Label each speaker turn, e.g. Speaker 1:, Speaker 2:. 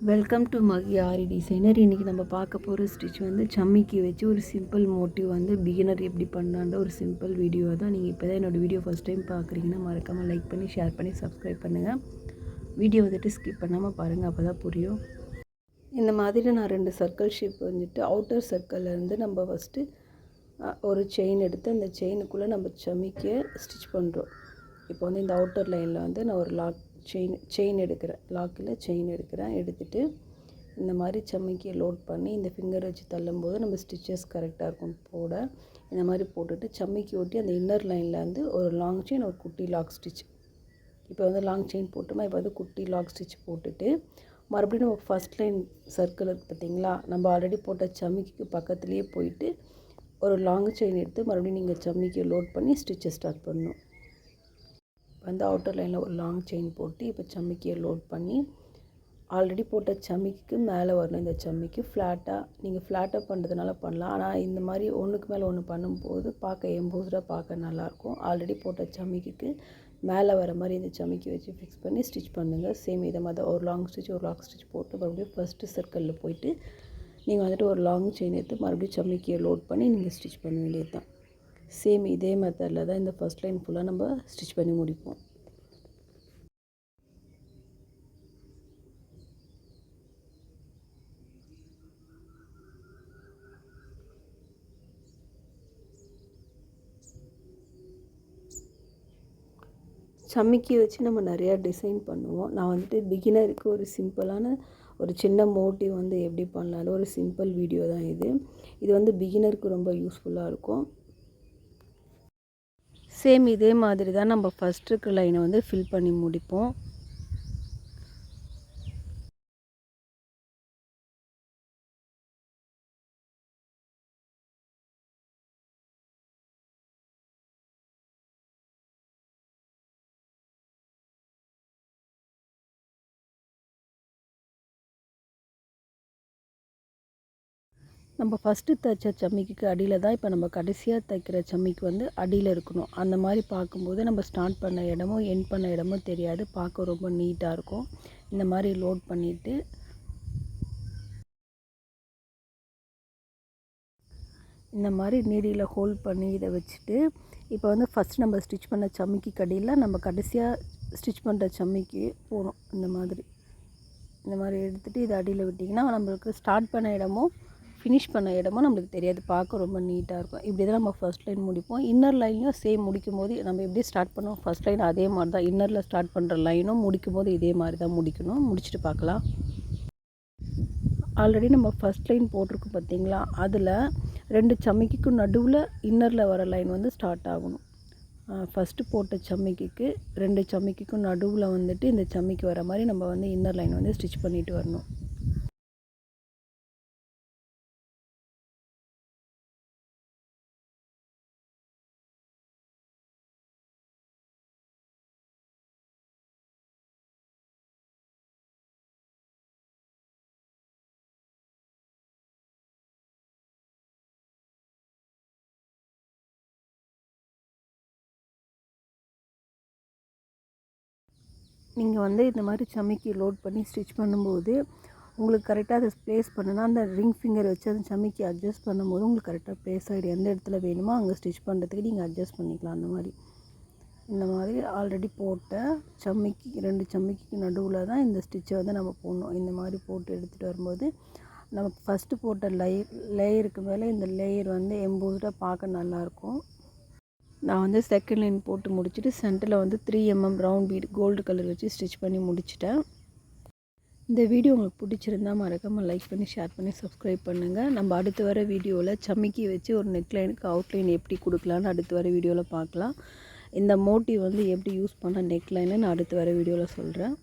Speaker 1: Welcome to Magi Aari designer. இன்றைக்கி நம்ம பார்க்க போகிற ஸ்டிச் வந்து சம்மிக்கு வச்சு ஒரு சிம்பிள் மோட்டிவ் வந்து பிகினர் எப்படி பண்ணலான்ற ஒரு சிம்பிள் வீடியோ தான். நீங்கள் இப்போ தான் என்னோடய வீடியோ ஃபஸ்ட் டைம் பார்க்குறீங்கன்னா மறக்காமல் லைக் பண்ணி ஷேர் பண்ணி சப்ஸ்கிரைப் பண்ணுங்கள். வீடியோ வந்துட்டு ஸ்கிப் பண்ணாமல் பாருங்கள், அப்போ தான் புரியும். இந்த மாதிரி நான் 2 சர்க்கிள் ஷேப் வந்துட்டு அவுட்டர் சர்க்கிள்லேருந்து நம்ம ஃபஸ்ட்டு ஒரு செயின் எடுத்து அந்த செயினுக்குள்ளே நம்ம சம்மிக்கு ஸ்டிச் பண்ணுறோம். இப்போ வந்து இந்த அவுட்டர் லைனில் வந்து நான் ஒரு செயின் எடுக்கிறேன், லாக்கில் செயின் எடுத்துகிட்டு இந்த மாதிரி சம்மிக்கு லோட் பண்ணி இந்த ஃபிங்கர் வச்சு தள்ளும்போது நம்ம ஸ்டிச்சஸ் கரெக்டாக இருக்கும் போட. இந்த மாதிரி போட்டுட்டு சம்மிக்கு ஒட்டி அந்த இன்னர் லைனில் வந்து ஒரு லாங் செயின், ஒரு குட்டி லாக் ஸ்டிச். இப்போ வந்து லாங் செயின் போட்டோமா, இப்போ வந்து குட்டி லாக் ஸ்டிச் போட்டுட்டு மறுபடியும் நம்ம ஃபஸ்ட் லைன் சர்க்கிள் இருக்குது பார்த்திங்களா, நம்ம ஆல்ரெடி போட்ட சம்மிக்கு பக்கத்துலேயே போயிட்டு ஒரு லாங் செயின் எடுத்து மறுபடியும் நீங்கள் சம்மிக்கு லோட் பண்ணி ஸ்டிச்சை ஸ்டார்ட் பண்ணணும். வந்து அவுட்டர் லைனில் ஒரு லாங் செயின் போட்டு இப்போ சம்மிக்கியை லோட் பண்ணி ஆல்ரெடி போட்ட சம்மிக்கு மேலே வரணும். இந்த சம்மிக்கு நீங்கள் ஃப்ளாட்டாக பண்ணுறதுனால பண்ணலாம், ஆனால் இந்த மாதிரி ஒன்றுக்கு மேலே ஒன்று பண்ணும்போது பார்க்க எம்போஸ்டாக பார்க்க நல்லாயிருக்கும். ஆல்ரெடி போட்ட சம்மிக்கு மேலே வர மாதிரி இந்த சம்மிக்கு வச்சு ஃபிக்ஸ் பண்ணி ஸ்டிச் பண்ணுங்கள். சேம் இதை மாதிரி ஒரு லாங் ஸ்டிச் ஒரு லாக் ஸ்டிச் போட்டு மறுபடியும் ஃபஸ்ட்டு சர்க்கிளில் போயிட்டு நீங்கள் வந்துட்டு ஒரு லாங் செயின் எடுத்து மறுபடியும் சம்மிக்கியை லோட் பண்ணி நீங்கள் ஸ்டிச் பண்ண வேண்டியது தான். சேம் இதே மெத்தடில் தான் இந்த ஃபஸ்ட் லைன் ஃபுல்லாக நம்ம ஸ்டிச் பண்ணி முடிப்போம். சம்மிக்கி வச்சு நம்ம நிறையா டிசைன் பண்ணுவோம். நான் வந்துட்டு பிகினருக்கு ஒரு சிம்பிளான ஒரு சின்ன மோட்டிவ் வந்து எப்படி பண்ணலான்னு ஒரு சிம்பிள் வீடியோ தான் இது. இது வந்து பிகினருக்கு ரொம்ப யூஸ்ஃபுல்லாக இருக்கும். சேம் இதே மாதிரி தான் நம்ம ஃபஸ்ட் இருக்க லைனை வந்து ஃபில் பண்ணி முடிப்போம். நம்ம ஃபஸ்ட்டு தைச்ச சம்மிக்கு அடியில் தான் இப்போ நம்ம கடைசியாக தைக்கிற சம்மிக்கு வந்து அடியில் இருக்கணும். அந்த மாதிரி பார்க்கும்போது நம்ம ஸ்டார்ட் பண்ண இடமும் எண்ட் பண்ண இடமும் தெரியாது, பார்க்க ரொம்ப நீட்டாக இருக்கும். இந்த மாதிரி லோட் பண்ணிவிட்டு இந்த மாதிரி நீடியில் ஹோல்ட் பண்ணி இதை வச்சுட்டு இப்போ வந்து ஃபஸ்ட் நம்ம ஸ்டிச் பண்ண சம்மிக்கு கடியில் நம்ம கடைசியாக ஸ்டிச் பண்ணுற சம்மிக்கு போகணும். இந்த மாதிரி எடுத்துகிட்டு இதை அடியில் விட்டிங்கன்னா நம்மளுக்கு ஸ்டார்ட் பண்ண இடமும் ஃபினிஷ் பண்ண இடமும் நம்மளுக்கு தெரியாது, பார்க்க ரொம்ப நீட்டாக இருக்கும். இப்படி தான் நம்ம ஃபஸ்ட் லைன் முடிப்போம். இன்னர் லைனையும் சேம் முடிக்கும் போது நம்ம எப்படி ஸ்டார்ட் பண்ணுவோம் ஃபஸ்ட் லைன் அதே மாதிரி தான் இன்னரில் ஸ்டார்ட் பண்ணுற லைனும் முடிக்கும் போது இதே மாதிரி தான் முடிக்கணும். முடிச்சுட்டு பார்க்கலாம். ஆல்ரெடி நம்ம ஃபஸ்ட் லைன் போட்டிருக்கோம் பார்த்திங்களா, அதில் 2 சம்மிக்கும் நடுவில் இன்னரில் வர லைன் வந்து ஸ்டார்ட் ஆகணும். ஃபஸ்ட்டு போட்ட சம்மிக்கு 2 சம்மிக்கும் நடுவில் வந்துட்டு இந்த சம்மிக்கு வர மாதிரி நம்ம வந்து இன்னர் லைன் வந்து ஸ்டிச் பண்ணிட்டு வரணும். நீங்கள் வந்து இந்த மாதிரி சம்மிக்கு லோட் பண்ணி ஸ்டிச் பண்ணும்போது உங்களுக்கு கரெக்டாக அதை ப்ளேஸ் பண்ணுன்னா அந்த ரிங் ஃபிங்கர் வச்சு அந்த சம்மிக்கு அட்ஜஸ்ட் பண்ணும்போது உங்களுக்கு கரெக்டாக ப்ளேஸ் ஆகிடும். எந்த இடத்துல வேணுமோ அங்கே ஸ்டிச் பண்ணுறதுக்கு நீங்கள் அட்ஜஸ்ட் பண்ணிக்கலாம். இந்த மாதிரி ஆல்ரெடி போட்ட சம்மிக்கு 2 சம்மிக்கு நடுவில் தான் இந்த ஸ்டிச்சை வந்து நம்ம போடணும். இந்த மாதிரி போட்டு எடுத்துகிட்டு வரும்போது நமக்கு ஃபஸ்ட்டு போட்ட லேயருக்கு மேலே இந்த லேயர் வந்து எம்போஸ்டாக பார்க்க நல்லாயிருக்கும். நான் வந்து செகண்ட் லைன் போட்டு முடிச்சுட்டு சென்டரில் வந்து 3 mm round bead gold colour வச்சு ஸ்டிச் பண்ணி முடிச்சிட்டேன். இந்த வீடியோ உங்களுக்கு பிடிச்சிருந்தால் மறக்காமல் லைக் பண்ணி ஷேர் பண்ணி சப்ஸ்கிரைப் பண்ணுங்கள். நம்ம அடுத்து வர வீடியோவில் சம்மிக்கி வச்சு ஒரு நெக்லைனுக்கு அவுட்லைன் எப்படி கொடுக்கலான்னு அடுத்து வர வீடியோவில் பார்க்கலாம். இந்த மோட்டிவ் வந்து எப்படி யூஸ் பண்ண நெக்லைன்னு நான் அடுத்து வர வீடியோவில் சொல்கிறேன்.